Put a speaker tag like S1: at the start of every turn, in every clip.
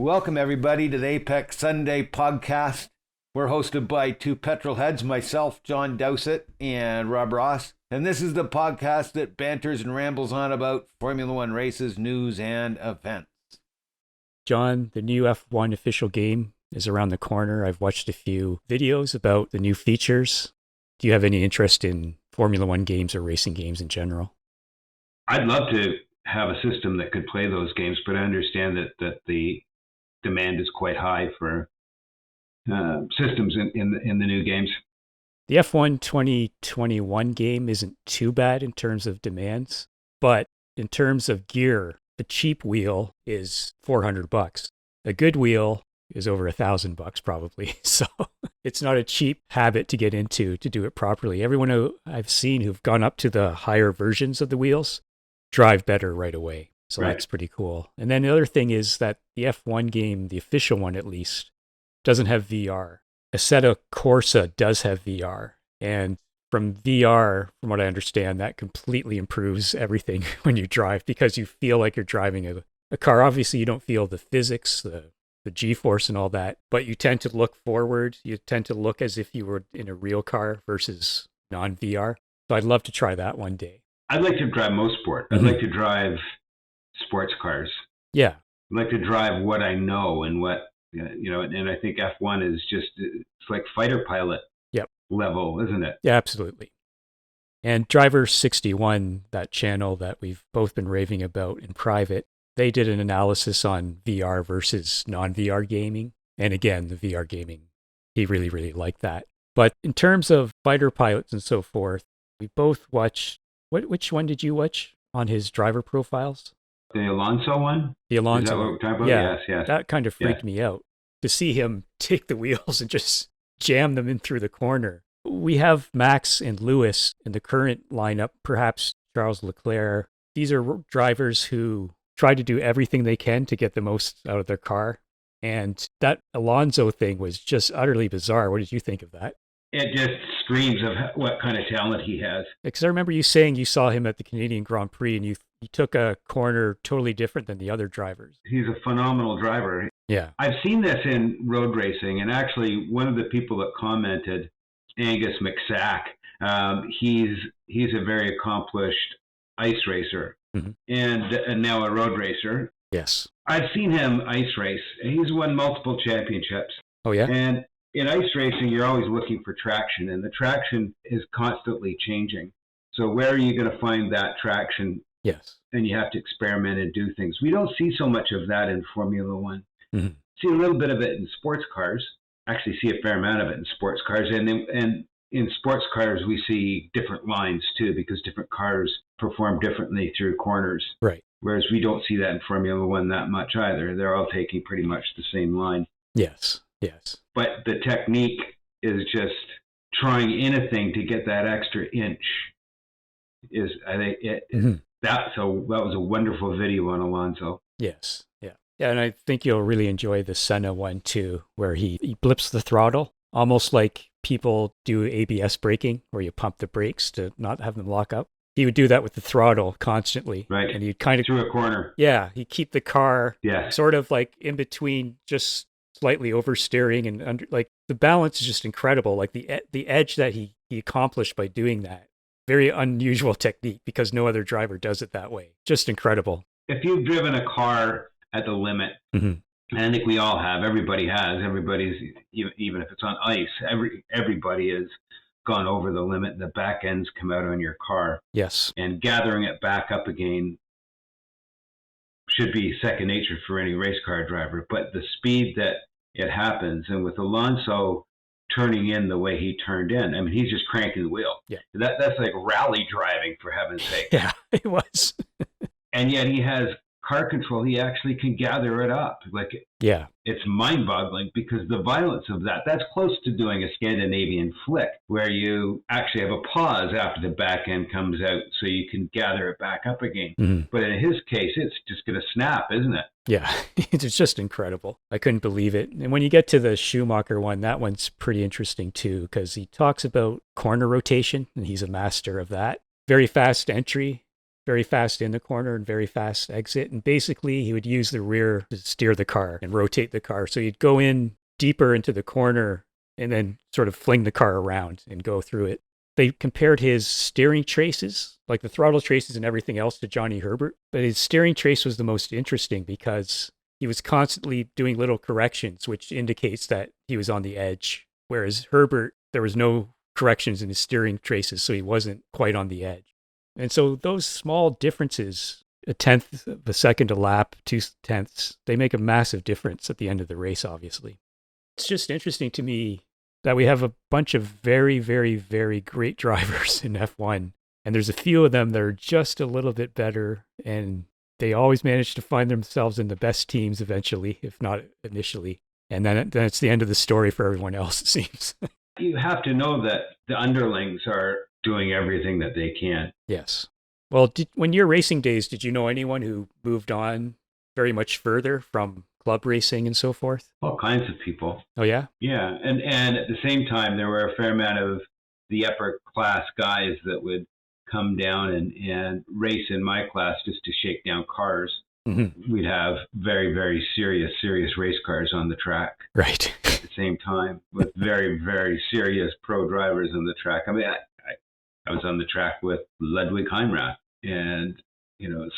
S1: Welcome, everybody, to the Apex Sunday podcast. We're hosted by two petrol heads, myself, John Dowsett, and Rob Ross. And this is the podcast that banters and rambles on about Formula One races, news, and events.
S2: John, the new F1 official game is around the corner. I've watched a few videos about the new features. Do you have any interest in Formula One games or racing games in general?
S3: I'd love to have a system that could play those games, but I understand that the demand is quite high for systems in the new games.
S2: The F1 2021 game isn't too bad in terms of demands, but in terms of gear, a cheap wheel is $400. A good wheel is over $1,000 probably. So it's not a cheap habit to get into to do it properly. Everyone who I've seen who've gone up to the higher versions of the wheels drive better right away. So
S3: Right.
S2: That's pretty cool. And then the other thing is that the F1 game, the official one at least, doesn't have VR. Assetto Corsa does have VR. And from VR, from what I understand, that completely improves everything when you drive because you feel like you're driving a car. Obviously, you don't feel the physics, the G-force and all that, but you tend to look forward. You tend to look as if you were in a real car versus non-VR. So I'd love to try that one day.
S3: I'd like to drive most sport. I'd like to drive sports cars.
S2: Yeah.
S3: I'd like to drive what I know and what, and I think F1 is just, it's like fighter pilot level, isn't it?
S2: Yeah, absolutely. And Driver 61, that channel that we've both been raving about in private, they did an analysis on VR versus non-VR gaming. And again, the VR gaming, he really, really liked that. But in terms of fighter pilots and so forth, we both watched, which one did you watch on his driver profiles?
S3: The Alonso one?
S2: The Alonso.
S3: Is that what we're talking about?
S2: Yeah,
S3: Yes.
S2: that kind of freaked me out. To see him take the wheels and just jam them in through the corner. We have Max and Lewis in the current lineup, perhaps Charles Leclerc. These are drivers who try to do everything they can to get the most out of their car. And that Alonso thing was just utterly bizarre. What did you think of that?
S3: It just screams of what kind of talent he has.
S2: Because I remember you saying you saw him at the Canadian Grand Prix and you took a corner totally different than the other drivers.
S3: He's a phenomenal driver.
S2: Yeah.
S3: I've seen this in road racing, and actually one of the people that commented, Angus McSack, he's a very accomplished ice racer and now a road racer.
S2: Yes.
S3: I've seen him ice race. He's won multiple championships.
S2: Oh, yeah?
S3: And in ice racing, you're always looking for traction, and the traction is constantly changing. So where are you going to find that traction?
S2: Yes.
S3: And you have to experiment and do things. We don't see so much of that in Formula One.
S2: Mm-hmm.
S3: See a little bit of it in sports cars. Actually see a fair amount of it in sports cars. And in sports cars, we see different lines too, because different cars perform differently through corners.
S2: Right.
S3: Whereas we don't see that in Formula One that much either. They're all taking pretty much the same line.
S2: Yes.
S3: But the technique is just trying anything to get that extra inch. I think that was a wonderful video on Alonso.
S2: Yes. Yeah, and I think you'll really enjoy the Senna one too, where he blips the throttle, almost like people do ABS braking, where you pump the brakes to not have them lock up. He would do that with the throttle constantly.
S3: Right.
S2: And he'd kind of...
S3: Through a corner.
S2: Yeah, he'd keep the car sort of like in between, just slightly oversteering and under... Like, the balance is just incredible. Like, the edge that he accomplished by doing that. Very unusual technique, because no other driver does it that way. Just incredible.
S3: If you've driven a car at the limit, and I think we all have, everybody's, even if it's on ice, everybody has gone over the limit and the back ends come out on your car.
S2: Yes.
S3: And gathering it back up again should be second nature for any race car driver. But the speed that it happens, and with Alonso turning in the way he turned in, I mean, he's just cranking the wheel.
S2: Yeah.
S3: That's like rally driving, for heaven's sake.
S2: Yeah, it was.
S3: And yet he has car control. He actually can gather it up. It's mind-boggling, because the violence of that's close to doing a Scandinavian flick, where you actually have a pause after the back end comes out so you can gather it back up again. But in his case, it's just going to snap, isn't it?
S2: Yeah, it's just incredible. I couldn't believe it. And when you get to the Schumacher one, that one's pretty interesting too, because he talks about corner rotation, and he's a master of that. Very fast entry. very fast in the corner and very fast exit. And basically, he would use the rear to steer the car and rotate the car. So you'd go in deeper into the corner and then sort of fling the car around and go through it. They compared his steering traces, like the throttle traces and everything else, to Johnny Herbert. But his steering trace was the most interesting because he was constantly doing little corrections, which indicates that he was on the edge. Whereas Herbert, there was no corrections in his steering traces, so he wasn't quite on the edge. And so those small differences, a tenth of a second a lap, 0.2, they make a massive difference at the end of the race, obviously. It's just interesting to me that we have a bunch of very, very, very great drivers in F1. And there's a few of them that are just a little bit better. And they always manage to find themselves in the best teams eventually, if not initially. And then it's the end of the story for everyone else, it seems.
S3: You have to know that the underlings are doing everything that they can.
S2: Yes. Well, when your racing days, did you know anyone who moved on very much further from club racing and so forth?
S3: All kinds of people.
S2: Oh, yeah?
S3: Yeah. And at the same time, there were a fair amount of the upper class guys that would come down and race in my class just to shake down cars. Mm-hmm. We'd have very, very serious race cars on the track.
S2: Right.
S3: At the same time, with very, very serious pro drivers on the track. I mean, I was on the track with Ludwig Heinrath and,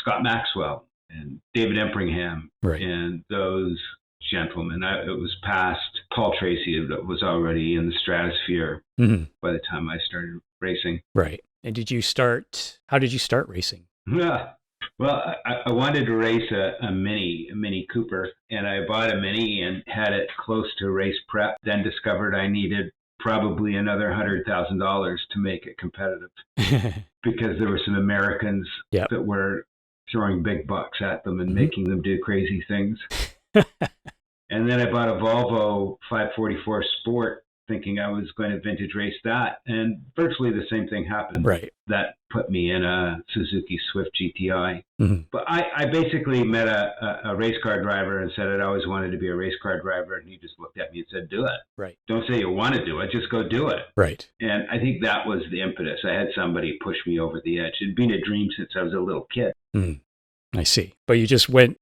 S3: Scott Maxwell and David Empringham,
S2: right,
S3: and those gentlemen. It was past Paul Tracy that was already in the stratosphere by the time I started racing.
S2: Right. And how did you start racing?
S3: Yeah. Well, I wanted to race a Mini Cooper, and I bought a Mini and had it close to race prep, then discovered I needed probably another $100,000 to make it competitive because there were some Americans that were throwing big bucks at them and making them do crazy things. And then I bought a Volvo 544 Sport thinking I was going to vintage race that. And virtually the same thing happened.
S2: Right.
S3: That put me in a Suzuki Swift GTI.
S2: Mm-hmm.
S3: But I basically met a race car driver and said I'd always wanted to be a race car driver. And he just looked at me and said, do it.
S2: Right.
S3: Don't say you want to do it, just go do it.
S2: Right.
S3: And I think that was the impetus. I had somebody push me over the edge. It'd been a dream since I was a little kid.
S2: Mm. I see. But you just went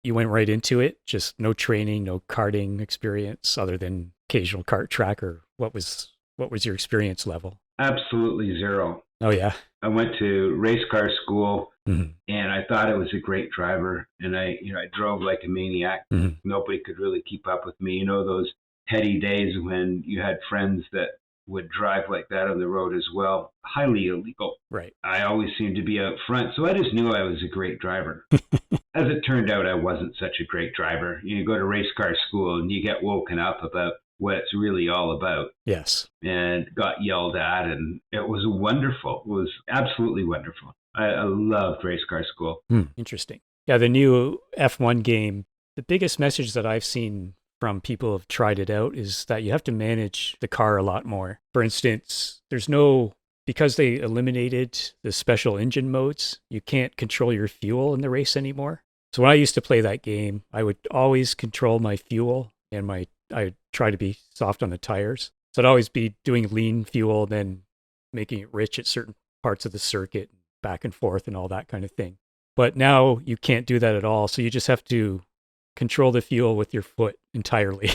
S2: right into it? Just no training, no karting experience other than occasional kart track, or what was your experience level?
S3: Absolutely zero.
S2: Oh, yeah.
S3: I went to race car school,
S2: mm-hmm.
S3: and I thought I was a great driver, and I drove like a maniac.
S2: Mm-hmm.
S3: Nobody could really keep up with me. Those heady days when you had friends that would drive like that on the road as well. Highly illegal.
S2: Right.
S3: I always seemed to be out front, so I just knew I was a great driver. As it turned out, I wasn't such a great driver. You go to race car school and you get woken up about what it's really all about.
S2: Yes.
S3: And got yelled at, and it was wonderful. It was absolutely wonderful. I loved race car school.
S2: Interesting. Yeah, the new F1 game, the biggest message that I've seen from people who have tried it out is that you have to manage the car a lot more. For instance, because they eliminated the special engine modes, you can't control your fuel in the race anymore. So when I used to play that game, I would always control my fuel, and I would try to be soft on the tires. So I'd always be doing lean fuel, then making it rich at certain parts of the circuit, back and forth and all that kind of thing. But now you can't do that at all. So you just have to control the fuel with your foot entirely.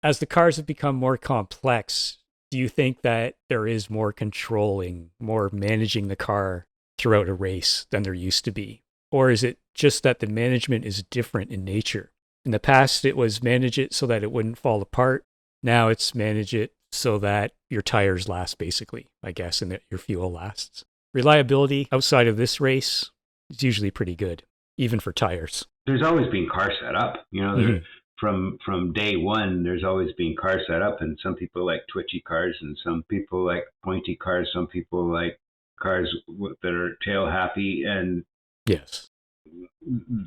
S2: As the cars have become more complex, do you think that there is more controlling, more managing the car throughout a race than there used to be? Or is it just that the management is different in nature? In the past, it was manage it so that it wouldn't fall apart. Now it's manage it so that your tires last, basically, I guess, and that your fuel lasts. Reliability outside of this race is usually pretty good, even for tires.
S3: There's always been car set up.
S2: Mm-hmm.
S3: From day one, there's always been car set up, and some people like twitchy cars, and some people like pointy cars. Some people like cars that are tail happy, and
S2: yes,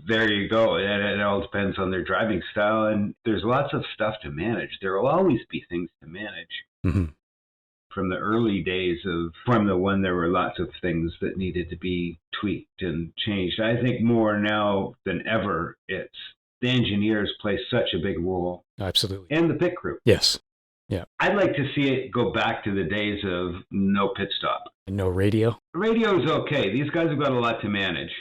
S3: there you go. And it all depends on their driving style, and there's lots of stuff to manage. There will always be things to manage.
S2: Mm-hmm.
S3: From the early days of Formula One, there were lots of things that needed to be tweaked and changed. I think more now than ever, the engineers play such a big role.
S2: Absolutely.
S3: And the pit crew.
S2: Yes. Yeah.
S3: I'd like to see it go back to the days of no pit stop.
S2: And no radio?
S3: Radio is okay. These guys have got a lot to manage.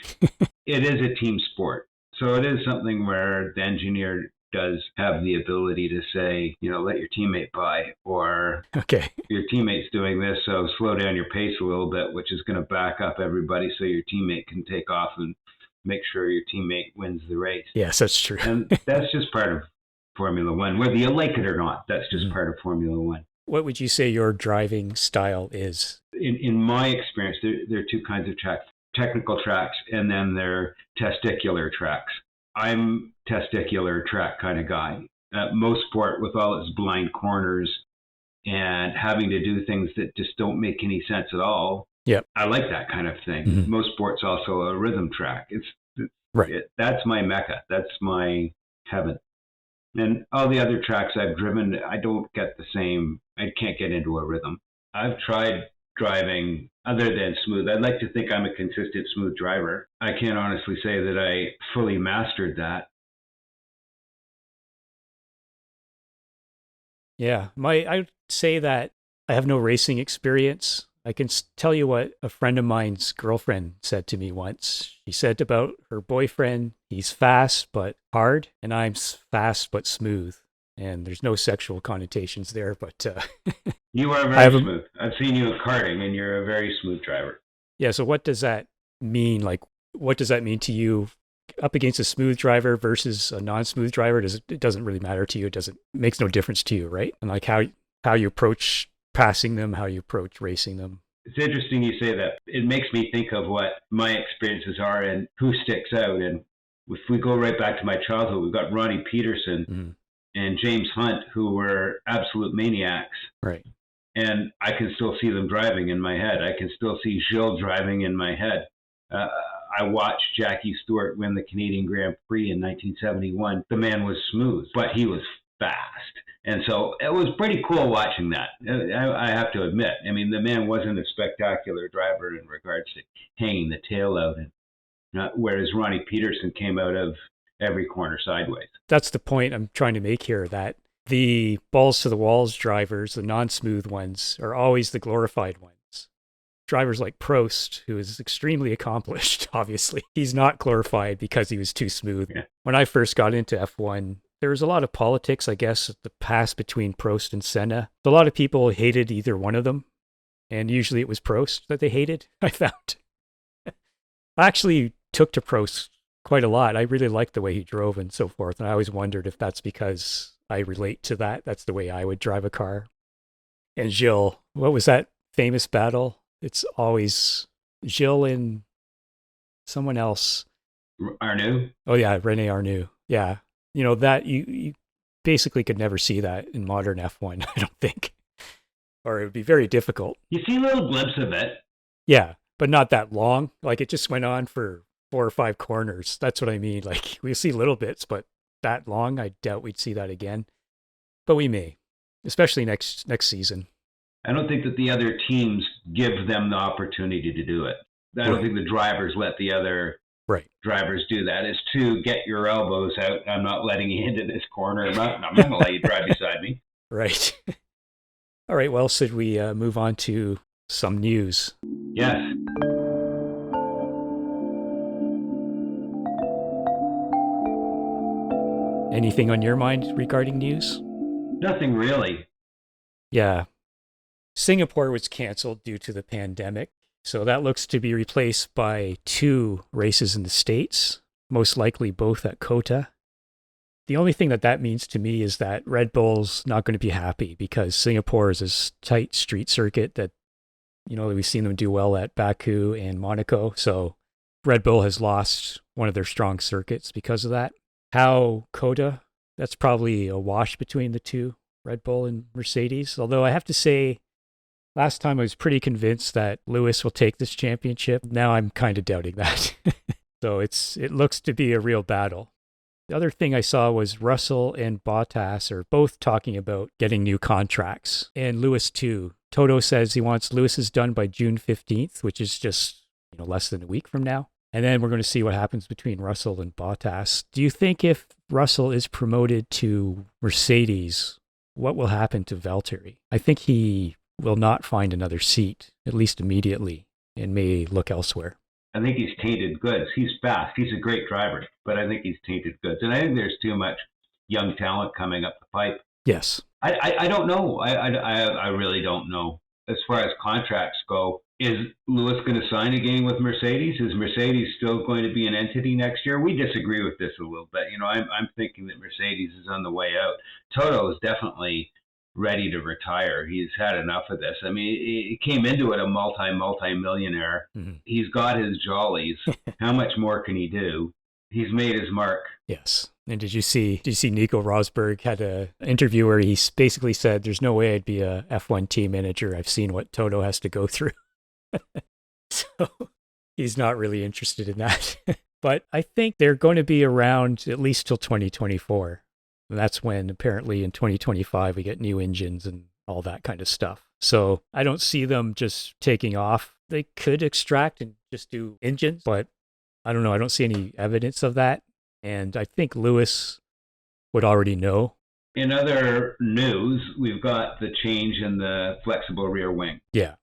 S3: It is a team sport. So it is something where the engineer does have the ability to say, let your teammate by, or
S2: okay,
S3: your teammate's doing this, so slow down your pace a little bit, which is going to back up everybody so your teammate can take off and make sure your teammate wins the race.
S2: Yes, that's true.
S3: And that's just part of Formula One. Whether you like it or not, that's just part of Formula One.
S2: What would you say your driving style is?
S3: In my experience, there are two kinds of tracks. Technical tracks, and then there are testicular tracks. I'm testicular track kind of guy. Most sport, with all its blind corners and having to do things that just don't make any sense at all.
S2: Yep.
S3: I like that kind of thing.
S2: Mm-hmm.
S3: Most sports also a rhythm track. That's my mecca. That's my heaven. And all the other tracks I've driven, I don't get the same. I can't get into a rhythm. I've tried driving other than smooth. I'd like to think I'm a consistent smooth driver. I can't honestly say that I fully mastered that.
S2: Yeah, I'd say that I have no racing experience. I can tell you what a friend of mine's girlfriend said to me once. She said about her boyfriend, he's fast but hard, and I'm fast but smooth. And there's no sexual connotations there, but...
S3: You are very smooth. I've seen you at karting, and you're a very smooth driver.
S2: Yeah, so what does that mean? Like, what does that mean to you up against a smooth driver versus a non-smooth driver? It doesn't really matter to you. It makes no difference to you, right? And like how you approach passing them, how you approach racing them.
S3: It's interesting you say that. It makes me think of what my experiences are and who sticks out. And if we go right back to my childhood, we've got Ronnie Peterson and James Hunt, who were absolute maniacs.
S2: Right.
S3: And I can still see them driving in my head. I can still see Gilles driving in my head. I watched Jackie Stewart win the Canadian Grand Prix in 1971. The man was smooth, but he was fast. And so it was pretty cool watching that. I have to admit. I mean, the man wasn't a spectacular driver in regards to hanging the tail out, whereas Ronnie Peterson came out of every corner sideways.
S2: That's the point I'm trying to make here, that the balls to the walls drivers, the non-smooth ones, are always the glorified ones. Drivers like Prost, who is extremely accomplished, obviously, he's not glorified because he was too smooth. Yeah. When I first got into F1, there was a lot of politics, I guess, the pass between Prost and Senna. A lot of people hated either one of them, and usually it was Prost that they hated, I found. I actually took to Prost quite a lot. I really liked the way he drove and so forth, and I always wondered if that's because I relate to that. That's the way I would drive a car. And Gilles, what was that famous battle? It's always Gilles and someone else.
S3: Arnoux?
S2: Oh, yeah, Rene Arnoux. Yeah. You know, that you basically could never see that in modern F1, I don't think. Or it would be very difficult.
S3: You see a little glimpse of it.
S2: Yeah, but not that long. Like, it just went on for 4 or 5 corners. That's what I mean. Like, we see little bits, but that long, I doubt we'd see that again. But we may, especially next season.
S3: I don't think that the other teams give them the opportunity to do it. I don't think the drivers let the other drivers do that. It's to get your elbows out. I'm not letting you into this corner. I'm not going to let you drive beside me.
S2: Right. All right. Well, should we move on to some news?
S3: Yes.
S2: Anything on your mind regarding news?
S3: Nothing really.
S2: Yeah. Singapore was canceled due to the pandemic, so that looks to be replaced by 2 races in the States, most likely both at COTA. The only thing that means to me is that Red Bull's not going to be happy because Singapore is a tight street circuit that, you know, we've seen them do well at Baku and Monaco, so Red Bull has lost one of their strong circuits because of that. How COTA, that's probably a wash between the two, Red Bull and Mercedes, although I have to say, last time I was pretty convinced that Lewis will take this championship. Now I'm kind of doubting that. So it looks to be a real battle. The other thing I saw was Russell and Bottas are both talking about getting new contracts. And Lewis too. Toto says he wants Lewis's done by June 15th, which is just less than a week from now. And then we're going to see what happens between Russell and Bottas. Do you think if Russell is promoted to Mercedes, what will happen to Valtteri? I think he will not find another seat, at least immediately, and may look elsewhere.
S3: I think he's tainted goods. He's fast. He's a great driver, but I think he's tainted goods. And I think there's too much young talent coming up the pipe.
S2: Yes.
S3: I don't know. I really don't know. As far as contracts go, is Lewis going to sign again with Mercedes? Is Mercedes still going to be an entity next year? We disagree with this a little bit. I'm thinking that Mercedes is on the way out. Toto is definitely ready to retire. He's had enough of this. I mean, he came into it a multi-millionaire. Mm-hmm. He's got his jollies. How much more can he do? He's made his mark.
S2: Yes. And did you see Nico Rosberg had an interview where he basically said, there's no way I'd be a F1 team manager. I've seen what Toto has to go through. So he's not really interested in that. But I think they're going to be around at least till 2024. And that's when apparently in 2025 we get new engines and all that kind of stuff. So I don't see them just taking off. They could extract and just do engines, but I don't know. I don't see any evidence of that. And I think Lewis would already know.
S3: In other news, we've got the change in the flexible rear wing.
S2: Yeah,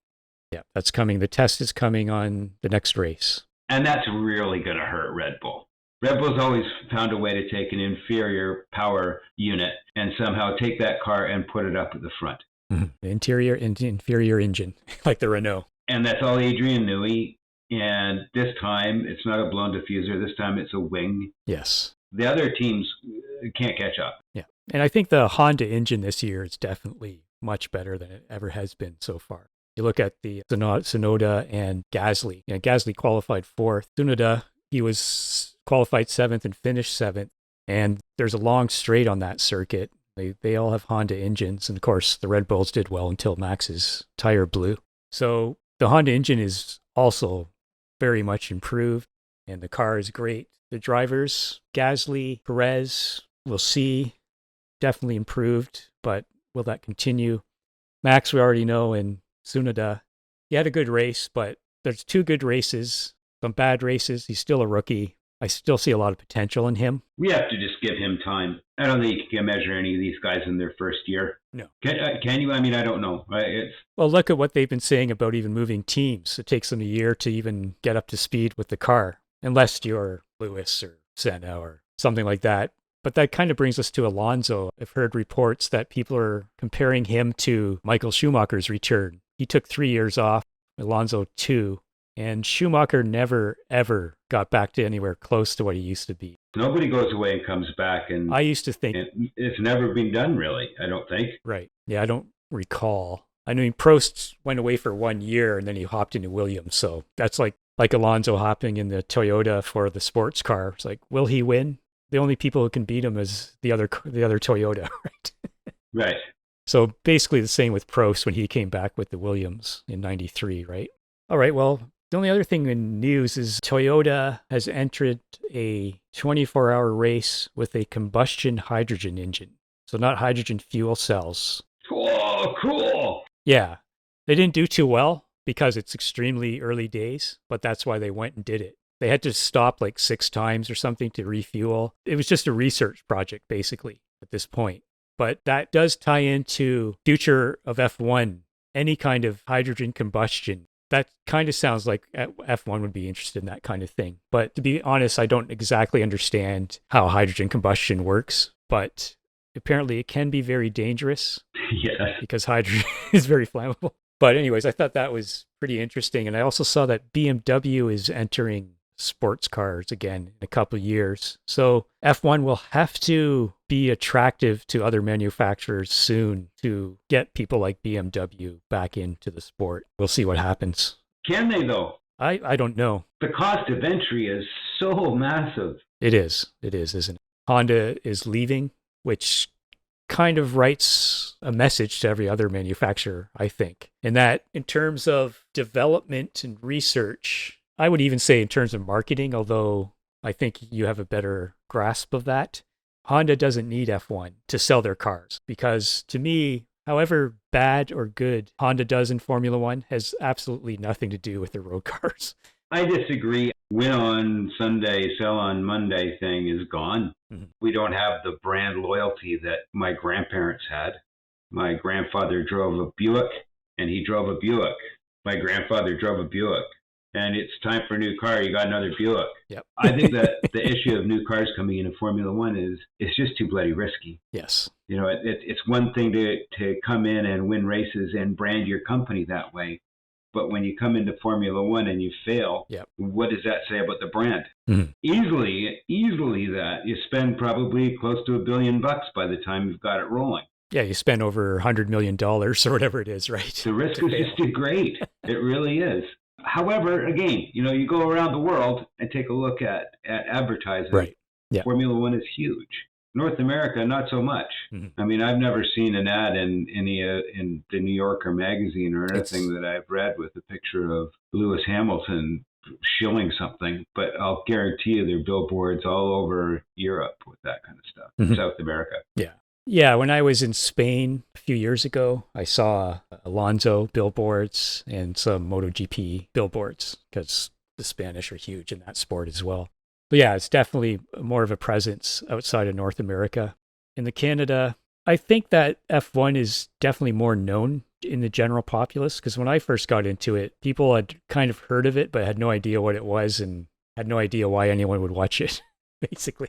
S2: that's coming. The test is coming on the next race.
S3: And that's really going to hurt Red Bull. Red Bull's always found a way to take an inferior power unit and somehow take that car and put it up at the front.
S2: Mm-hmm. Inferior engine, like the Renault.
S3: And that's all Adrian Newey. And this time, it's not a blown diffuser. This time, it's a wing.
S2: Yes.
S3: The other teams can't catch up.
S2: Yeah. And I think the Honda engine this year is definitely much better than it ever has been so far. You look at the Tsunoda and Gasly. Gasly qualified 4th. Tsunoda, he was qualified 7th and finished 7th. And there's a long straight on that circuit. They all have Honda engines. And of course, the Red Bulls did well until Max's tire blew. So the Honda engine is also very much improved, and the car is great. The drivers, Gasly, Perez, we'll see, definitely improved, but will that continue? Max, we already know, and Tsunoda, he had a good race, but there's 2 good races, some bad races. He's still a rookie. I still see a lot of potential in him.
S3: We have to just give him time. I don't think you can measure any of these guys in their first year.
S2: No.
S3: Can you? I mean, I don't know.
S2: Well, look at what they've been saying about even moving teams. It takes them a year to even get up to speed with the car, unless you're Lewis or Senna or something like that. But that kind of brings us to Alonso. I've heard reports that people are comparing him to Michael Schumacher's return. He took 3 years off, Alonso 2. And Schumacher never, ever got back to anywhere close to what he used to be.
S3: Nobody goes away and comes back. And
S2: I used to think
S3: it's never been done, really, I don't think.
S2: Right. Yeah, I don't recall. I mean, Prost went away for 1 year and then he hopped into Williams. So that's like Alonso hopping in the Toyota for the sports car. It's like, will he win? The only people who can beat him is the other Toyota, right?
S3: Right.
S2: So basically the same with Prost when he came back with the Williams in 93, right? All right, well, the only other thing in news is Toyota has entered a 24-hour race with a combustion hydrogen engine. So not hydrogen fuel cells.
S3: Oh, cool.
S2: Yeah. They didn't do too well because it's extremely early days, but that's why they went and did it. They had to stop like 6 times or something to refuel. It was just a research project, basically, at this point. But that does tie into future of F1, any kind of hydrogen combustion. That kind of sounds like F1 would be interested in that kind of thing. But to be honest, I don't exactly understand how hydrogen combustion works. But apparently it can be very dangerous.
S3: Yeah.
S2: Because hydrogen is very flammable. But anyways, I thought that was pretty interesting. And I also saw that BMW is entering sports cars again in a couple of years. So F1 will have to be attractive to other manufacturers soon to get people like BMW back into the sport. We'll see what happens.
S3: Can they, though?
S2: I don't know.
S3: The cost of entry is so massive.
S2: It is, isn't it? Honda is leaving, which kind of writes a message to every other manufacturer, I think. And that in terms of development and research, I would even say in terms of marketing, although I think you have a better grasp of that, Honda doesn't need F1 to sell their cars because to me, however bad or good Honda does in Formula One has absolutely nothing to do with the road cars.
S3: I disagree. Win on Sunday, sell on Monday thing is gone. Mm-hmm. We don't have the brand loyalty that my grandparents had. My grandfather drove a Buick, and he drove a Buick. My grandfather drove a Buick. And it's time for a new car. You got another Buick.
S2: Yep.
S3: I think that the issue of new cars coming into Formula One is it's just too bloody risky.
S2: Yes.
S3: You know, it's one thing to come in and win races and brand your company that way. But when you come into Formula One and you fail, what does that say about the brand?
S2: Mm-hmm.
S3: Easily that you spend probably close to $1 billion by the time you've got it rolling.
S2: Yeah, you spend over $100 million or whatever it is, right?
S3: The risk is just too great. It really is. However, again, you know, you go around the world and take a look at advertising.
S2: Right. Yeah.
S3: Formula One is huge. North America, not so much.
S2: Mm-hmm.
S3: I mean, I've never seen an ad in the New Yorker magazine or anything that I've read with a picture of Lewis Hamilton shilling something, but I'll guarantee you there are billboards all over Europe with that kind of stuff.
S2: Mm-hmm.
S3: South America.
S2: Yeah. Yeah, when I was in Spain a few years ago, I saw Alonso billboards and some MotoGP billboards because the Spanish are huge in that sport as well. But yeah, it's definitely more of a presence outside of North America. In the Canada, I think that F1 is definitely more known in the general populace because when I first got into it, people had kind of heard of it but had no idea what it was and had no idea why anyone would watch it, basically.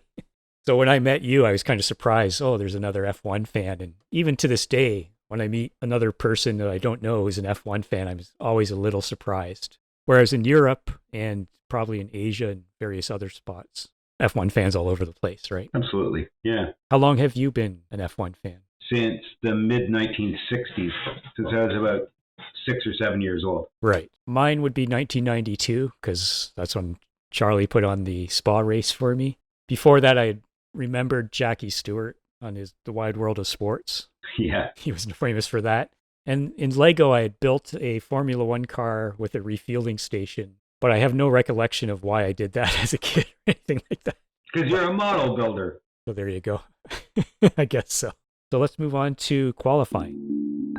S2: So when I met you, I was kind of surprised. Oh, there's another F1 fan. And even to this day, when I meet another person that I don't know who's an F1 fan, I'm always a little surprised. Whereas in Europe and probably in Asia and various other spots, F1 fans all over the place, right?
S3: Absolutely, yeah.
S2: How long have you been an F1 fan?
S3: Since the mid-1960s, since I was about 6 or 7 years old.
S2: Right. Mine would be 1992 because that's when Charlie put on the Spa race for me. Before that, I remembered Jackie Stewart on The Wide World of Sports.
S3: Yeah.
S2: He was famous for that. And in Lego, I had built a Formula One car with a refueling station, but I have no recollection of why I did that as a kid or anything like that.
S3: Because you're a model builder.
S2: So there you go. I guess so. So let's move on to qualifying.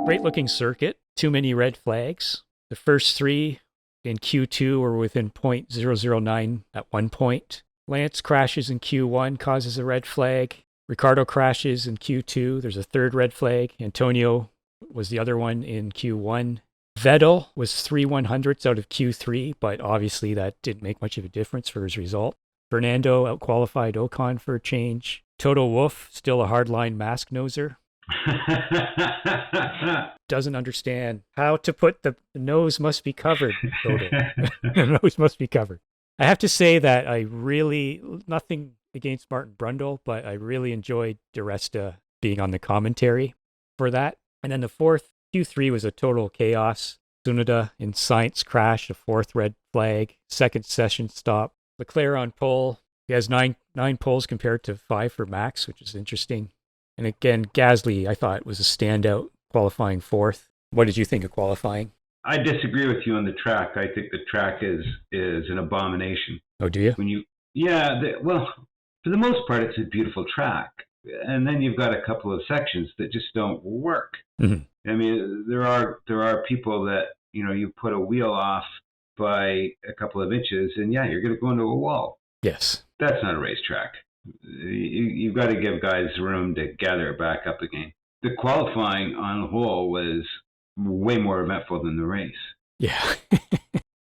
S2: Great looking circuit, too many red flags. The first three in Q2 were within .009 at one point. Lance crashes in Q1, causes a red flag. Ricardo crashes in Q2. There's a third red flag. Antonio was the other one in Q1. Vettel was 3/100ths out of Q3, but obviously that didn't make much of a difference for his result. Fernando outqualified Ocon for a change. Toto Wolff, still a hardline mask noser. Doesn't understand how to put the nose must be covered. Toto. The nose must be covered. I have to say that I really, nothing against Martin Brundle, but I really enjoyed DiResta being on the commentary for that. And then the fourth, Q3 was a total chaos. Tsunoda in Sainz crash, a fourth red flag, second session stop. Leclerc on pole. He has nine poles compared to 5 for Max, which is interesting. And again, Gasly, I thought, was a standout, qualifying fourth. What did you think of qualifying?
S3: I disagree with you on the track. I think the track is an abomination.
S2: Oh, do you?
S3: Well, for the most part, it's a beautiful track. And then you've got a couple of sections that just don't work. Mm-hmm. I mean, there are people that, you know, you put a wheel off by a couple of inches and you're going to go into a wall.
S2: Yes.
S3: That's not a racetrack. You've got to give guys room to gather it back up again. The qualifying on the whole was way more eventful than the race.
S2: Yeah.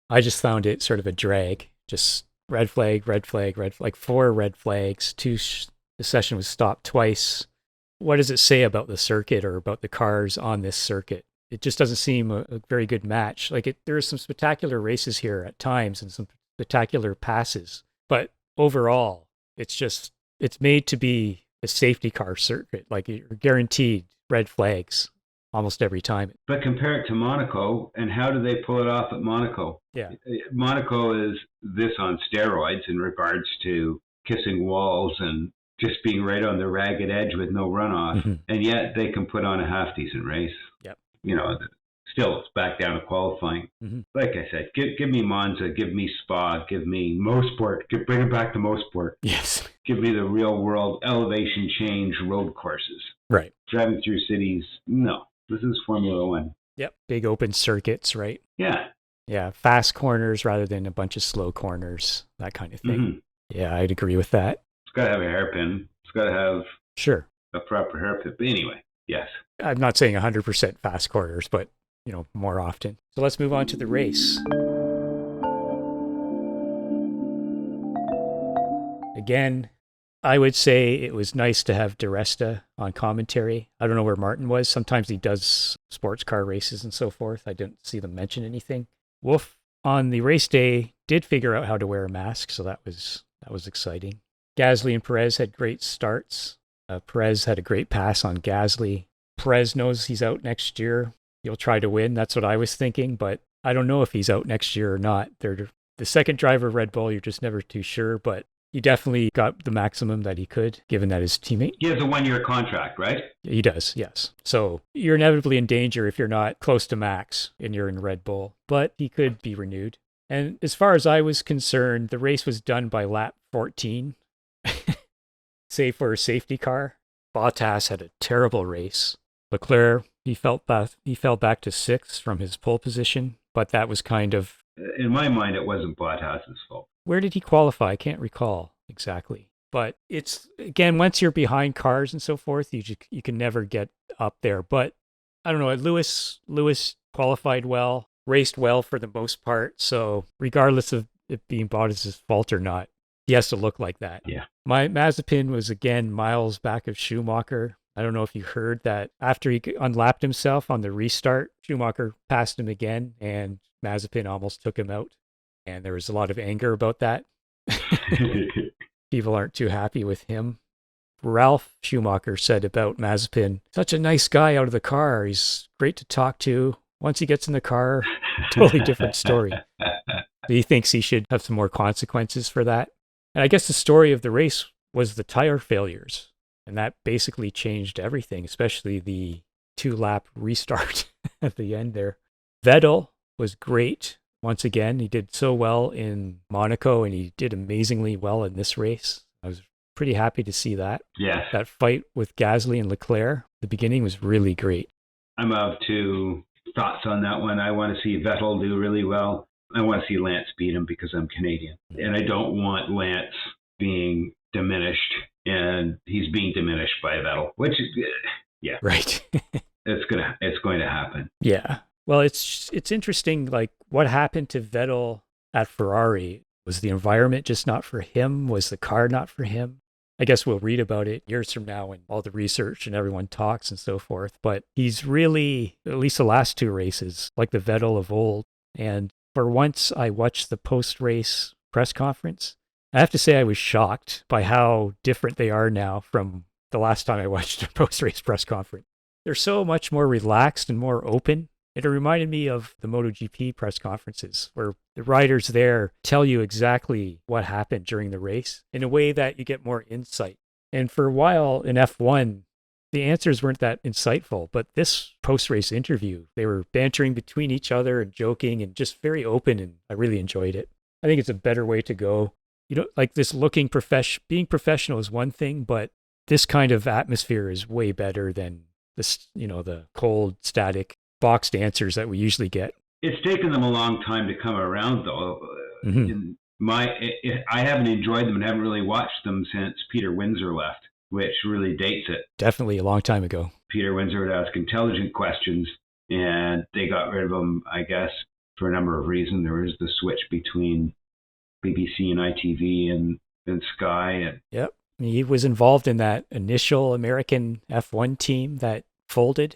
S2: I just found it sort of a drag. Just red flag, 4 red flags. The session was stopped twice. What does it say about the circuit or about the cars on this circuit? It just doesn't seem a very good match. There are some spectacular races here at times and some spectacular passes, but overall, it's made to be a safety car circuit. You're guaranteed red flags almost every time.
S3: But compare it to Monaco, and how do they pull it off at Monaco?
S2: Yeah.
S3: Monaco is this on steroids in regards to kissing walls and just being right on the ragged edge with no runoff. Mm-hmm. And yet they can put on a half-decent race.
S2: Yep.
S3: You know, still it's back down to qualifying. Mm-hmm. Like I said, give me Monza, give me Spa, give me Mosport, bring it back to Mosport.
S2: Yes.
S3: Give me the real world elevation change road courses.
S2: Right.
S3: Driving through cities, no. This is Formula One.
S2: Yep. Big open circuits, right?
S3: Yeah.
S2: Yeah. Fast corners rather than a bunch of slow corners, that kind of thing. Mm-hmm. Yeah, I'd agree with that.
S3: got to have a hairpin. It's got to have
S2: sure
S3: a proper hairpin. But anyway, yes.
S2: I'm not saying 100% fast quarters, but, more often. So let's move on to the race. Again, I would say it was nice to have DiResta on commentary. I don't know where Martin was. Sometimes he does sports car races and so forth. I didn't see them mention anything. Wolf on the race day did figure out how to wear a mask, so that was exciting. Gasly and Perez had great starts. Perez had a great pass on Gasly. Perez knows he's out next year. He'll try to win. That's what I was thinking, but I don't know if he's out next year or not. They're the second driver of Red Bull. You're just never too sure, but he definitely got the maximum that he could, given that his teammate.
S3: He has a 1-year contract, right?
S2: He does, yes. So you're inevitably in danger if you're not close to max and you're in Red Bull, but he could be renewed. And as far as I was concerned, the race was done by lap 14, save for a safety car. Bottas had a terrible race. Leclerc, he fell back to 6th from his pole position, but that was kind of...
S3: In my mind, it wasn't Bottas's fault.
S2: Where did he qualify? I can't recall exactly. But it's, again, once you're behind cars and so forth, you can never get up there. But I don't know, Lewis qualified well, raced well for the most part. So regardless of it being Bottas' fault or not, he has to look like that.
S3: Yeah.
S2: Mazepin was, again, miles back of Schumacher. I don't know if you heard that after he unlapped himself on the restart, Schumacher passed him again and Mazepin almost took him out. And there was a lot of anger about that. People aren't too happy with him. Ralph Schumacher said about Mazepin, such a nice guy out of the car. He's great to talk to. Once he gets in the car, totally different story. He thinks he should have some more consequences for that. And I guess the story of the race was the tire failures. And that basically changed everything, especially the 2-lap restart at the end there. Vettel was great. Once again, he did so well in Monaco, and he did amazingly well in this race. I was pretty happy to see that.
S3: Yes.
S2: That fight with Gasly and Leclerc, the beginning was really great.
S3: I'm of two thoughts on that one. I want to see Vettel do really well. I want to see Lance beat him because I'm Canadian. And I don't want Lance being diminished, and he's being diminished by Vettel, which is, yeah.
S2: Right.
S3: It's going to happen.
S2: Yeah. Well, it's interesting, like, what happened to Vettel at Ferrari? Was the environment just not for him? Was the car not for him? I guess we'll read about it years from now when all the research and everyone talks and so forth. But he's really, at least the last 2 races, like the Vettel of old. And for once, I watched the post-race press conference. I have to say I was shocked by how different they are now from the last time I watched a post-race press conference. They're so much more relaxed and more open. It reminded me of the MotoGP press conferences where the riders there tell you exactly what happened during the race in a way that you get more insight. And for a while in F1, the answers weren't that insightful, but this post-race interview, they were bantering between each other and joking and just very open, and I really enjoyed it. I think it's a better way to go. You know, like this being professional is one thing, but this kind of atmosphere is way better than this, the cold, static, boxed answers that we usually get.
S3: It's taken them a long time to come around, though.
S2: Mm-hmm.
S3: I haven't enjoyed them and haven't really watched them since Peter Windsor left, which really dates it.
S2: Definitely a long time ago. Peter
S3: Windsor would ask intelligent questions, and they got rid of them, I guess, for a number of reasons. There was the switch between BBC and ITV and Sky. And
S2: yep. He was involved in that initial American F1 team that folded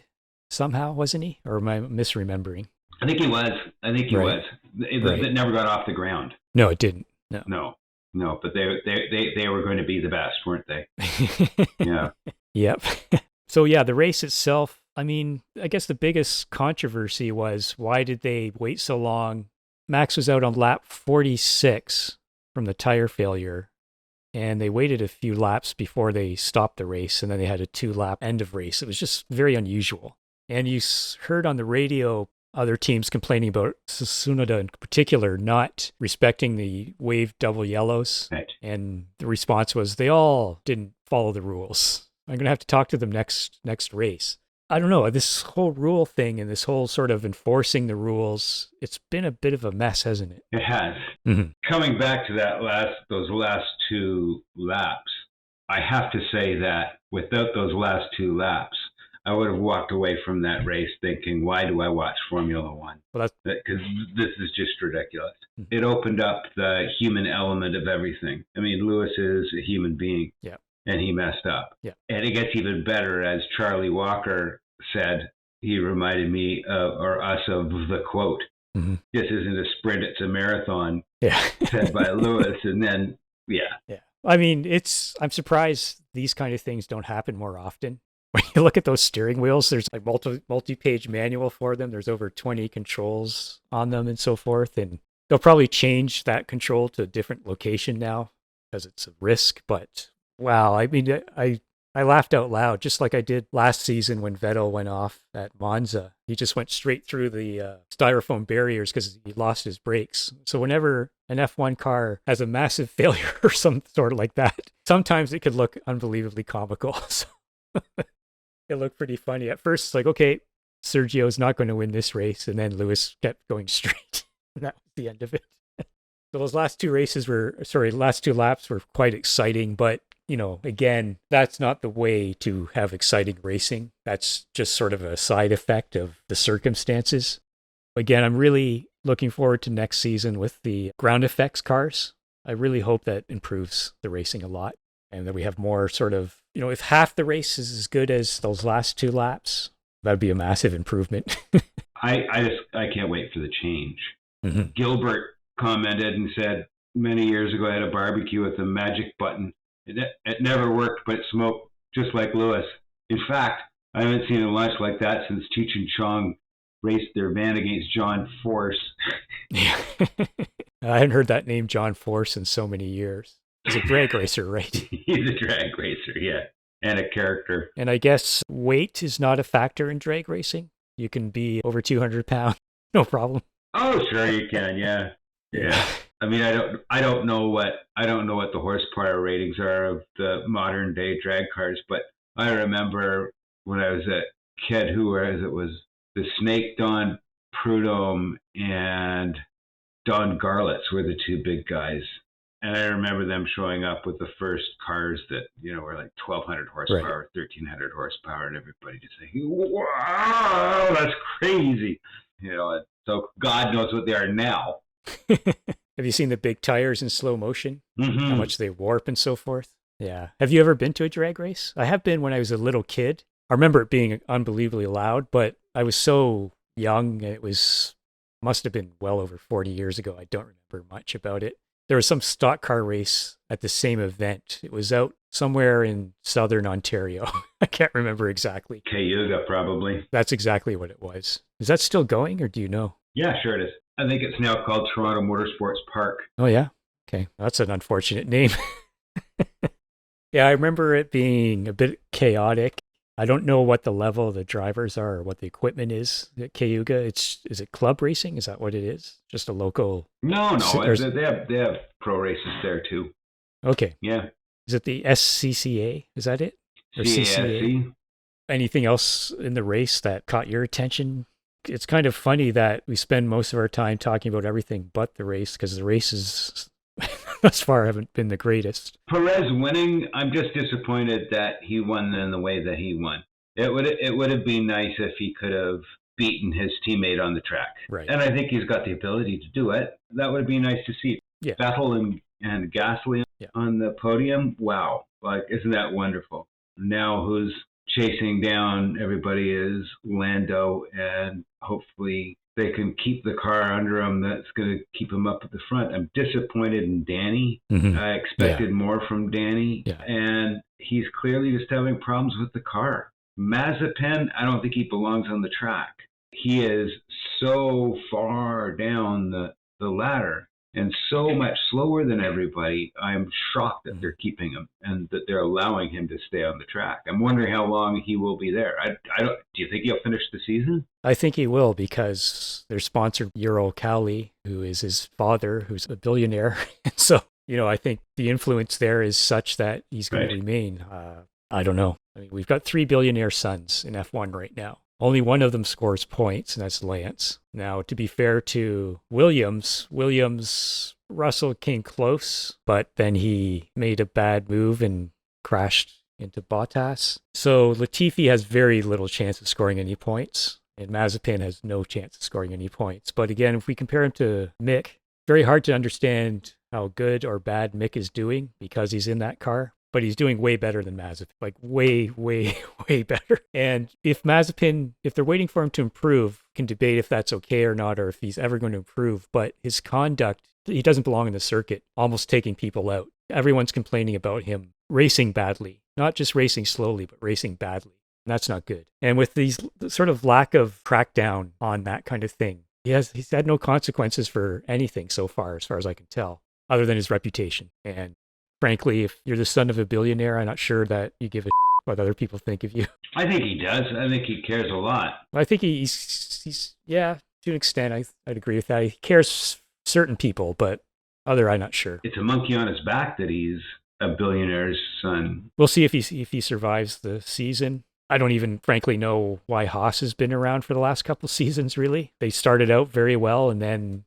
S2: somehow, wasn't he? Or am I misremembering?
S3: I think he was. Was. It never got off the ground.
S2: No, it didn't.
S3: No. But they were going to be the best, weren't they? Yeah.
S2: Yep. So yeah, the race itself. I mean, I guess the biggest controversy was why did they wait so long? Max was out on lap 46 from the tire failure, and they waited a few laps before they stopped the race, and then they had a 2-lap end of race. It was just very unusual. And you heard on the radio other teams complaining about Tsunoda in particular not respecting the waved double yellows.
S3: Right.
S2: And the response was they all didn't follow the rules. I'm going to have to talk to them next race. I don't know, this whole rule thing and this whole sort of enforcing the rules, it's been a bit of a mess, hasn't it?
S3: It has.
S2: Mm-hmm.
S3: Coming back to those last 2 laps, I have to say that without those last 2 laps, I would have walked away from that race thinking, why do I watch Formula One?
S2: Well,
S3: because this is just ridiculous. It opened up the human element of everything. I mean, Lewis is a human being, and he messed up.
S2: Yeah.
S3: And it gets even better, as Charlie Walker said. He reminded me or us of the quote, "This isn't a sprint, it's a marathon," said by Lewis. And then,
S2: I mean, I'm surprised these kind of things don't happen more often. When you look at those steering wheels, there's like multi-page manual for them. There's over 20 controls on them and so forth. And they'll probably change that control to a different location now because it's a risk. But wow, I mean, I laughed out loud, just like I did last season when Vettel went off at Monza. He just went straight through the styrofoam barriers because he lost his brakes. So whenever an F1 car has a massive failure or some sort of like that, sometimes it could look unbelievably comical. So it looked pretty funny. At first, it's like, okay, Sergio's not going to win this race. And then Lewis kept going straight. And that was the end of it. So those last 2 laps were quite exciting. But, again, that's not the way to have exciting racing. That's just sort of a side effect of the circumstances. Again, I'm really looking forward to next season with the ground effects cars. I really hope that improves the racing a lot. And that we have more sort of, if half the race is as good as those last 2 laps, that'd be a massive improvement.
S3: I can't wait for the change. Gilbert commented and said, many years ago I had a barbecue with a magic button. It never worked, but it smoked just like Lewis. In fact, I haven't seen a lunch like that since Cheech and Chong raced their van against John Force.
S2: I haven't heard that name John Force in so many years. He's a drag racer, right?
S3: He's a drag racer, yeah. And a character.
S2: And I guess weight is not a factor in drag racing. You can be over 200 pounds, no problem.
S3: Oh, sure you can, yeah. Yeah. I mean, I don't know what the horsepower ratings are of the modern day drag cars, but I remember when I was a kid it was the Snake, Don Prudhomme, and Don Garlitz were the 2 big guys. And I remember them showing up with the first cars that, were like 1,200 horsepower, 1,300 horsepower, and everybody just saying, wow, that's crazy. So God knows what they are now.
S2: Have you seen the big tires in slow motion? How much they warp and so forth? Yeah. Have you ever been to a drag race? I have been when I was a little kid. I remember it being unbelievably loud, but I was so young. It must have been well over 40 years ago. I don't remember much about it. There was some stock car race at the same event. It was out somewhere in southern Ontario. I can't remember exactly.
S3: Cayuga, probably.
S2: That's exactly what it was. Is that still going, or do you know?
S3: Yeah, sure it is. I think it's now called Toronto Motorsports Park.
S2: Oh, yeah? Okay. That's an unfortunate name. Yeah, I remember it being a bit chaotic. I don't know what the level of the drivers are or what the equipment is at Cayuga. Is it club racing? Is that what it is? Just a local?
S3: No. They have pro races there too.
S2: Okay.
S3: Yeah.
S2: Is it the SCCA? Is that it? Or CCA? Anything else in the race that caught your attention? It's kind of funny that we spend most of our time talking about everything but the race because the races thus far haven't been the greatest.
S3: Perez winning, I'm just disappointed that he won in the way that he won. It would have been nice if he could have beaten his teammate on the track.
S2: Right.
S3: And I think he's got the ability to do it. That would be nice to see.
S2: Yeah.
S3: Vettel and Ghazaleh on the podium. Wow. Like, isn't that wonderful? Now who's chasing down everybody is Lando, and hopefully they can keep the car under him that's going to keep him up at the front. I'm disappointed in Danny. I expected more from Danny, and he's clearly just having problems with the car. Mazepin, I don't think he belongs on the track. He is so far down the ladder and so much slower than everybody. I'm shocked that they're keeping him and that they're allowing him to stay on the track. I'm wondering how long he will be there. I don't. Do you think he'll finish the season?
S2: I think he will, because they're sponsored Euro Cali, who is his father, who's a billionaire. So, I think the influence there is such that he's going to remain. I don't know. I mean, we've got 3 billionaire sons in F1 right now. Only one of them scores points, and that's Lance. Now, to be fair to Williams, Russell came close, but then he made a bad move and crashed into Bottas. So Latifi has very little chance of scoring any points, and Mazepin has no chance of scoring any points. But again, if we compare him to Mick, very hard to understand how good or bad Mick is doing because he's in that car. But he's doing way better than Mazepin, like way, way, way better. And if Mazepin, if they're waiting for him to improve, can debate if that's okay or not, or if he's ever going to improve. But his conduct, he doesn't belong in the circuit, almost taking people out. Everyone's complaining about him racing badly, not just racing slowly, but racing badly. And that's not good. And with these sort of lack of crackdown on that kind of thing, he's had no consequences for anything so far as I can tell, other than his reputation. And frankly, if you're the son of a billionaire, I'm not sure that you give a what other people think of you.
S3: I think he does. I think he cares a lot.
S2: I think he's yeah, to an extent, I'd agree with that. He cares certain people, but other, I'm not sure.
S3: It's a monkey on his back that he's a billionaire's son.
S2: We'll see if he survives the season. I don't even frankly know why Haas has been around for the last couple seasons, really. They started out very well and then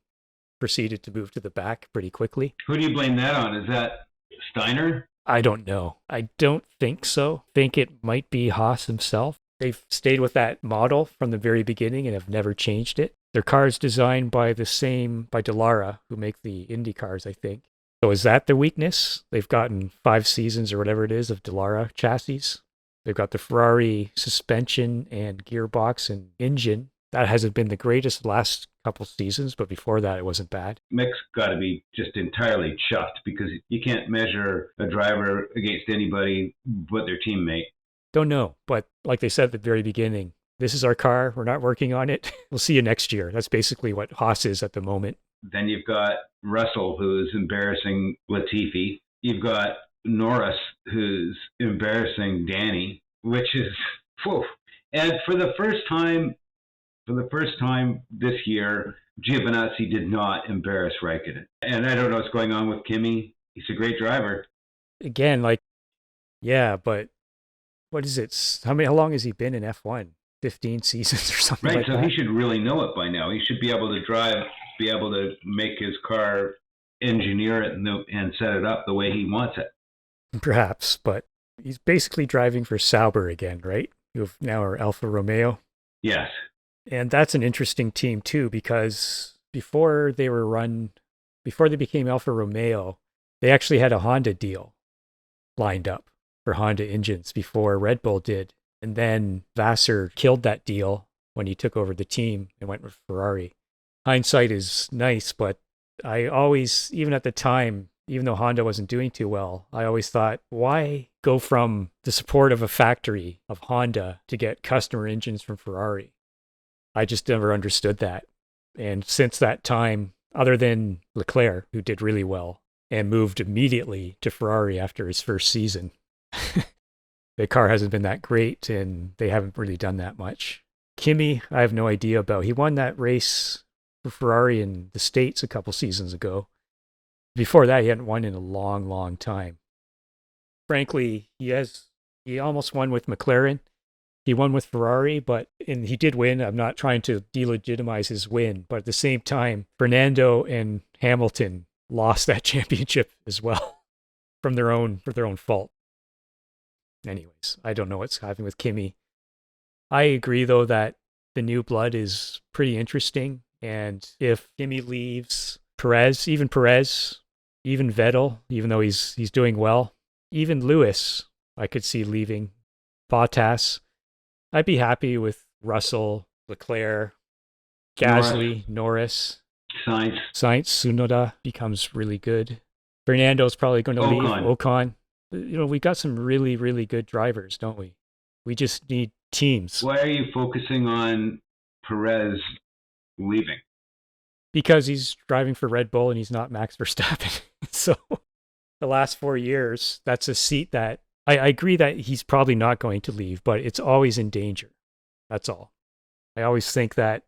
S2: proceeded to move to the back pretty quickly.
S3: Who do you blame that on? Is that Steiner?
S2: I don't know. I don't think so. I think it might be Haas himself. They've stayed with that model from the very beginning and have never changed it. Their car is designed by Dallara, who make the Indy cars, I think. So is that their weakness? They've gotten 5 seasons or whatever it is of Dallara chassis. They've got the Ferrari suspension and gearbox and engine. That hasn't been the greatest last couple seasons, but before that, it wasn't bad.
S3: Mick's got to be just entirely chuffed because you can't measure a driver against anybody but their teammate.
S2: Don't know, but like they said at the very beginning, this is our car. We're not working on it. We'll see you next year. That's basically what Haas is at the moment.
S3: Then you've got Russell, who's embarrassing Latifi. You've got Norris, who's embarrassing Danny, which is, whew. And for the first time this year, Giovinazzi did not embarrass Raikkonen. And I don't know what's going on with Kimi. He's a great driver.
S2: Again, yeah, but what is it? How long has he been in F1? 15 seasons or something
S3: right,
S2: like
S3: so
S2: that?
S3: He should really know it by now. He should be able to drive, be able to make his car, engineer it, and set it up the way he wants it.
S2: Perhaps, but he's basically driving for Sauber again, right? Who now are Alfa Romeo.
S3: Yes.
S2: And that's an interesting team too, because before they became Alfa Romeo, they actually had a Honda deal lined up for Honda engines before Red Bull did. And then Vassar killed that deal when he took over the team and went with Ferrari. Hindsight is nice, but I always, even at the time, even though Honda wasn't doing too well, I always thought, why go from the support of a factory of Honda to get customer engines from Ferrari? I just never understood that. And since that time, other than Leclerc, who did really well and moved immediately to Ferrari after his first season, the car hasn't been that great and they haven't really done that much. Kimi, I have no idea about. He won that race for Ferrari in the States a couple seasons ago. Before that, he hadn't won in a long, long time. Frankly, he almost won with McLaren. He won with Ferrari, and he did win. I'm not trying to delegitimize his win, but at the same time, Fernando and Hamilton lost that championship as well for their own fault. Anyways, I don't know what's happening with Kimi. I agree, though, that the new blood is pretty interesting. And if Kimi leaves, Perez, even Vettel, even though he's doing well, even Lewis, I could see leaving. Bottas, I'd be happy with Russell, Leclerc, Gasly, Norris.
S3: Sainz,
S2: Tsunoda becomes really good. Fernando's probably going to leave. Ocon. We've got some really, really good drivers, don't we? We just need teams.
S3: Why are you focusing on Perez leaving?
S2: Because he's driving for Red Bull and he's not Max Verstappen. So the last 4 years, that's a seat that I agree that he's probably not going to leave, but it's always in danger. That's all. I always think that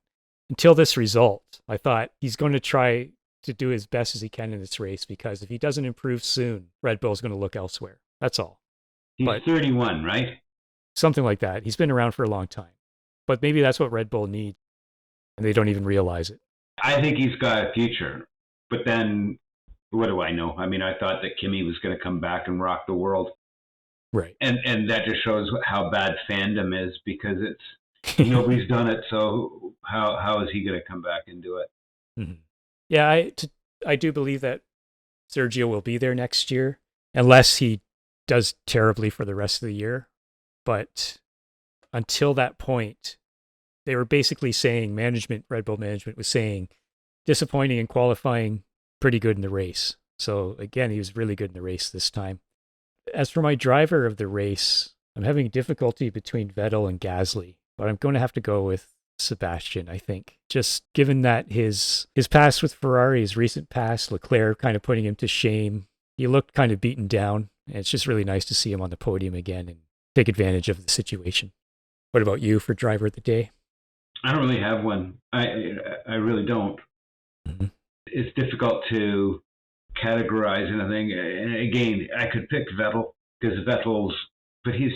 S2: until this result, I thought he's going to try to do as best as he can in this race, because if he doesn't improve soon, Red Bull's going to look elsewhere. That's all.
S3: He's 31, right?
S2: Something like that. He's been around for a long time. But maybe that's what Red Bull needs, and they don't even realize it.
S3: I think he's got a future. But then, what do I know? I mean, I thought that Kimi was going to come back and rock the world.
S2: Right.
S3: And that just shows how bad fandom is, because it's nobody's done it. So how is he going to come back and do it?
S2: Mm-hmm. Yeah, I do believe that Sergio will be there next year, unless he does terribly for the rest of the year. But until that point, they were basically saying Red Bull management was saying, disappointing in qualifying, pretty good in the race. So again, he was really good in the race this time. As for my driver of the race, I'm having difficulty between Vettel and Ghazaleh, but I'm going to have to go with Sebastian, I think. Just given that his past with Ferrari, his recent past, Leclerc kind of putting him to shame. He looked kind of beaten down, and it's just really nice to see him on the podium again and take advantage of the situation. What about you for driver of the day?
S3: I don't really have one. I really don't.
S2: Mm-hmm.
S3: It's difficult to categorize anything. And again, I could pick Vettel, because but he's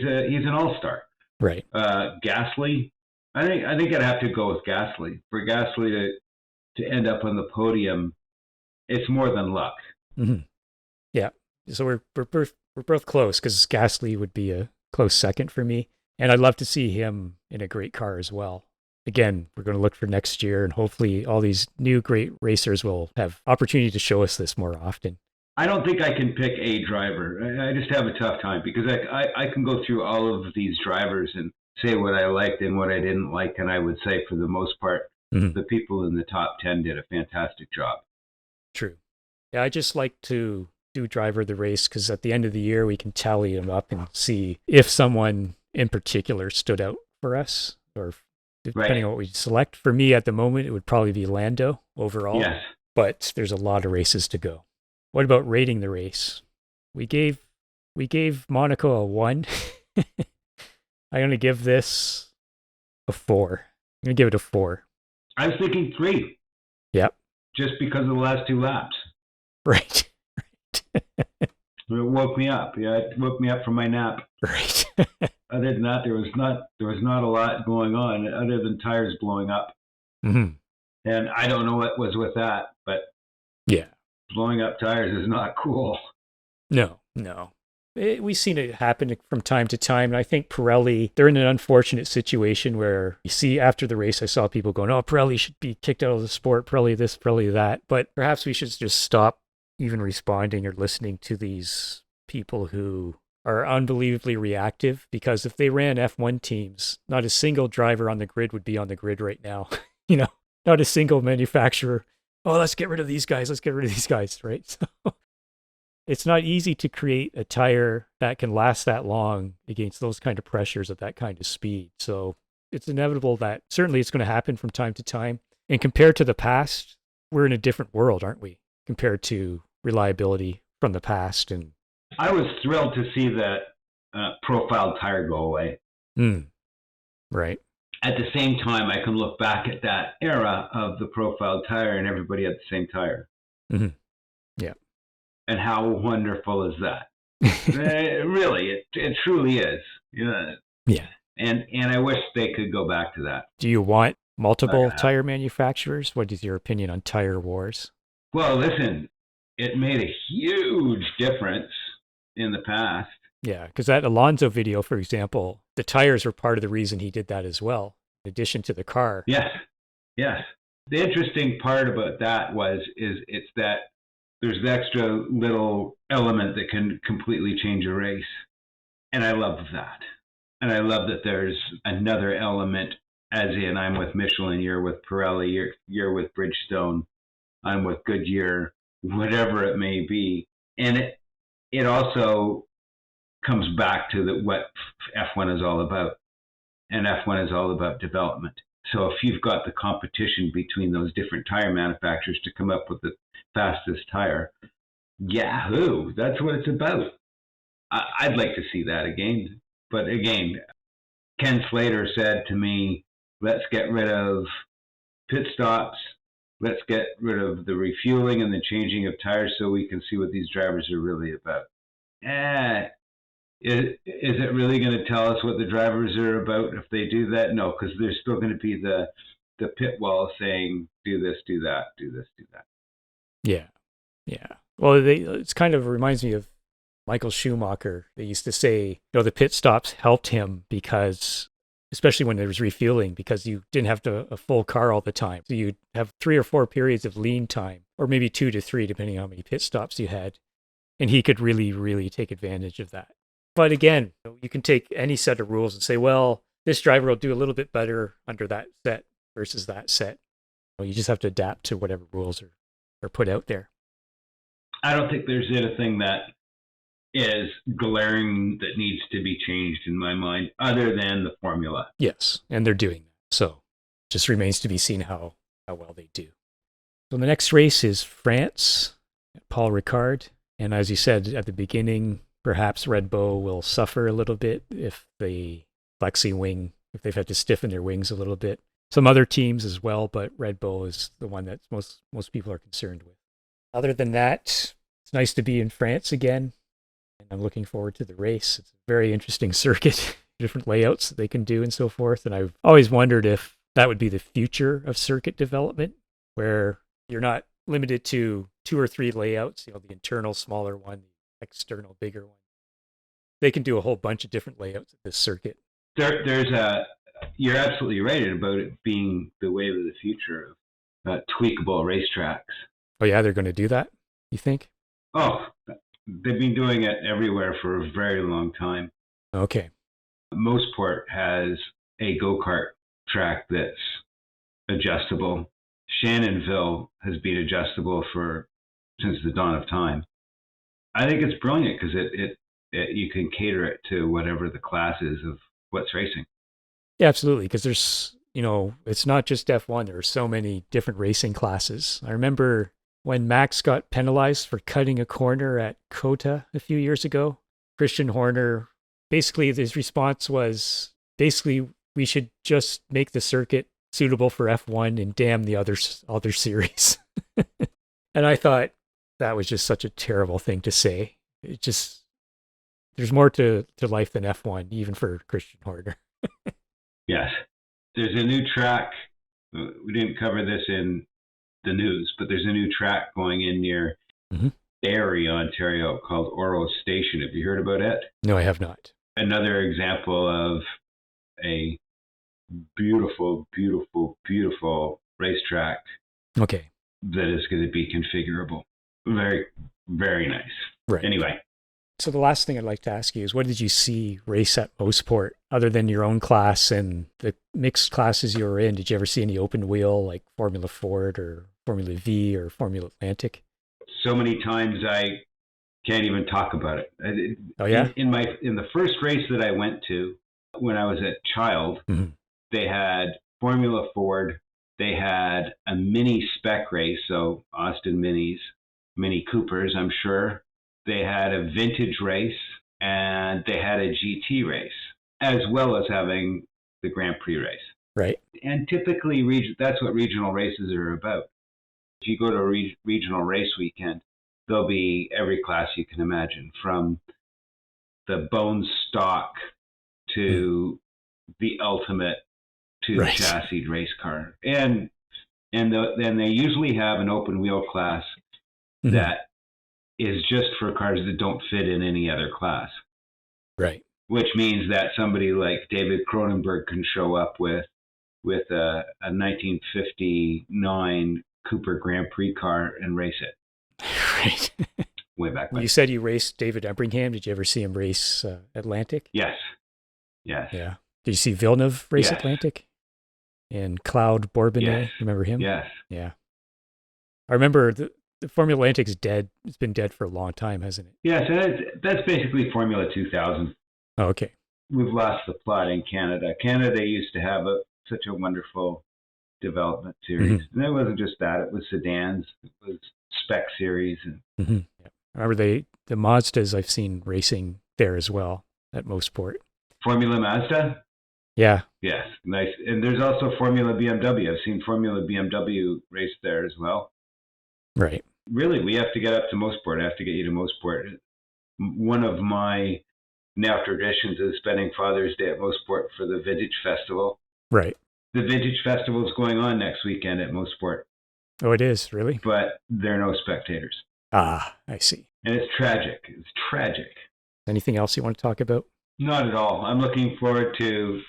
S3: an all-star.
S2: Right.
S3: Ghazaleh, I think I'd have to go with Ghazaleh. For Ghazaleh to end up on the podium, it's more than luck.
S2: Mm-hmm. Yeah. So we're both close, because Ghazaleh would be a close second for me, and I'd love to see him in a great car as well. Again, we're going to look for next year, and hopefully all these new great racers will have opportunity to show us this more often.
S3: I don't think I can pick a driver. I just have a tough time, because I can go through all of these drivers and say what I liked and what I didn't like, and I would say for the most part, the people in the top 10 did a fantastic job.
S2: True. Yeah, I just like to do driver of the race, because at the end of the year, we can tally them up and see if someone in particular stood out for us, or depending on what we select. For me at the moment, it would probably be Lando overall.
S3: Yes.
S2: But there's a lot of races to go. What about rating the race? We gave Monaco a 1. I'm going to give this a 4. I'm going to give it a 4.
S3: I was thinking 3.
S2: Yep.
S3: Just because of the last 2 laps.
S2: Right.
S3: It woke me up. Yeah, it woke me up from my nap.
S2: Right.
S3: Other than that, there was not a lot going on other than tires blowing up.
S2: Mm-hmm.
S3: And I don't know what was with that, but
S2: yeah,
S3: blowing up tires is not cool.
S2: No. We've seen it happen from time to time. And I think Pirelli, they're in an unfortunate situation where you see after the race, I saw people going, oh, Pirelli should be kicked out of the sport, Pirelli this, Pirelli that. But perhaps we should just stop even responding or listening to these people who are unbelievably reactive, because if they ran F1 teams, not a single driver on the grid would be on the grid right now. Not a single manufacturer. Oh, let's get rid of these guys. Right? So it's not easy to create a tire that can last that long against those kind of pressures at that kind of speed. So it's inevitable that certainly it's going to happen from time to time. And compared to the past, we're in a different world, aren't we? Compared to reliability from the past. And
S3: I was thrilled to see that profiled tire go away.
S2: Right.
S3: At the same time, I can look back at that era of the profiled tire and everybody had the same tire.
S2: Mm-hmm. Yeah.
S3: And how wonderful is that? Really, it truly is.
S2: Yeah.
S3: And I wish they could go back to that.
S2: Do you want multiple tire manufacturers? What is your opinion on tire wars?
S3: Well, listen, it made a huge difference in the past.
S2: Yeah, because that Alonso video, for example, the tires were part of the reason he did that as well, in addition to the car.
S3: Yes. The interesting part about that is it's that there's the extra little element that can completely change a race. And I love that. And I love that there's another element, as in I'm with Michelin, you're with Pirelli, you're with Bridgestone, I'm with Goodyear, whatever it may be. And it also comes back to what F1 is all about. And F1 is all about development. So if you've got the competition between those different tire manufacturers to come up with the fastest tire, yahoo, that's what it's about. I'd like to see that again. But again, Ken Slater said to me, let's get rid of pit stops. Let's get rid of the refueling and the changing of tires so we can see what these drivers are really about. Is it really going to tell us what the drivers are about if they do that? No, because there's still going to be the pit wall saying, do this, do that, do this, do that.
S2: Yeah. Well, it's kind of reminds me of Michael Schumacher, they used to say, the pit stops helped him because, especially when there was refueling, because you didn't have a full car all the time. So you'd have 3 or 4 periods of lean time, or maybe 2 to 3, depending on how many pit stops you had. And he could really, really take advantage of that. But again, you can take any set of rules and say, well, this driver will do a little bit better under that set versus that set. You just have to adapt to whatever rules are put out there.
S3: I don't think there's anything that is glaring that needs to be changed in my mind other than the formula.
S2: Yes, and they're doing that. So it just remains to be seen how well they do. So the next race is France, Paul Ricard. And as you said at the beginning, perhaps Red Bull will suffer a little bit if the flexi wing, if they've had to stiffen their wings a little bit. Some other teams as well, but Red Bull is the one that most people are concerned with. Other than that, it's nice to be in France again. And I'm looking forward to the race. It's a very interesting circuit, different layouts that they can do and so forth. And I've always wondered if that would be the future of circuit development, where you're not limited to 2 or 3 layouts, the internal smaller one, the external bigger one. They can do a whole bunch of different layouts of this circuit.
S3: You're absolutely right about it being the wave of the future of tweakable racetracks.
S2: Oh yeah, they're going to do that, you think?
S3: Oh, they've been doing it everywhere for a very long time.
S2: Okay.
S3: Mossport has a go-kart track that's adjustable. Shannonville has been adjustable since the dawn of time. I think it's brilliant because it you can cater it to whatever the class is of what's racing.
S2: Yeah, absolutely. Because there's, it's not just F1. There are so many different racing classes. I remember when Max got penalized for cutting a corner at Kota a few years ago, Christian Horner, basically his response was, we should just make the circuit suitable for F1 and damn the other series. And I thought that was just such a terrible thing to say. There's more to life than F1, even for Christian Horner.
S3: Yes. There's a new track. We didn't cover this in the news, but there's a new track going in near Barrie, Ontario, called Oro Station. Have you heard about it?
S2: No, I have not.
S3: Another example of a beautiful, beautiful, beautiful racetrack.
S2: Okay.
S3: That is going to be configurable. Very, very nice.
S2: Right.
S3: Anyway.
S2: So the last thing I'd like to ask you is, what did you see race at Mossport other than your own class and the mixed classes you were in? Did you ever see any open wheel like Formula Ford or Formula V or Formula Atlantic?
S3: So many times I can't even talk about it.
S2: Oh yeah?
S3: In the first race that I went to when I was a child, they had Formula Ford. They had a mini spec race, so Austin Minis, Mini Coopers, I'm sure. They had a vintage race, and they had a GT race, as well as having the Grand Prix race.
S2: Right.
S3: And typically, that's what regional races are about. If you go to a regional race weekend, there'll be every class you can imagine, from the bone stock to the ultimate to the chassis race car. And then they usually have an open wheel class that is just for cars that don't fit in any other class.
S2: Right.
S3: Which means that somebody like David Cronenberg can show up with a 1959 Cooper Grand Prix car and race it.
S2: Right.
S3: Way back when.
S2: You said you raced David Ebringham. Did you ever see him race Atlantic?
S3: Yes.
S2: Yeah. Did you see Villeneuve race Atlantic? And Claude Bourbonnais?
S3: Yes.
S2: Remember him?
S3: Yes.
S2: Yeah. I remember the Formula Atlantic's dead. It's been dead for a long time, hasn't it?
S3: Yeah, so that's basically Formula 2000.
S2: Oh, okay.
S3: We've lost the plot in Canada. Canada used to have such a wonderful development series. And it wasn't just that. It was sedans. It was spec series. And
S2: Yeah. I remember the Mazdas I've seen racing there as well at Mossport.
S3: Formula Mazda?
S2: Yeah.
S3: Yes, nice. And there's also Formula BMW. I've seen Formula BMW race there as well.
S2: Right.
S3: Really, we have to get up to Mossport. I have to get you to Mossport. One of my now traditions is spending Father's Day at Mossport for the Vintage Festival.
S2: Right.
S3: The Vintage Festival is going on next weekend at Mossport.
S2: Oh, it is? Really?
S3: But there are no spectators.
S2: Ah, I see.
S3: And it's tragic. It's tragic.
S2: Anything else you want to talk about?
S3: Not at all. I'm looking forward to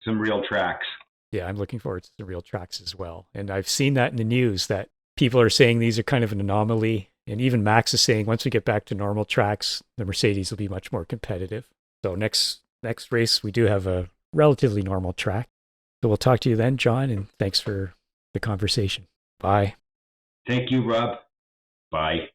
S3: some real tracks.
S2: Yeah, I'm looking forward to the real tracks as well. And I've seen that in the news that people are saying these are kind of an anomaly. And even Max is saying once we get back to normal tracks, the Mercedes will be much more competitive. So next race, we do have a relatively normal track. So we'll talk to you then, John, and thanks for the conversation. Bye.
S3: Thank you, Rob. Bye.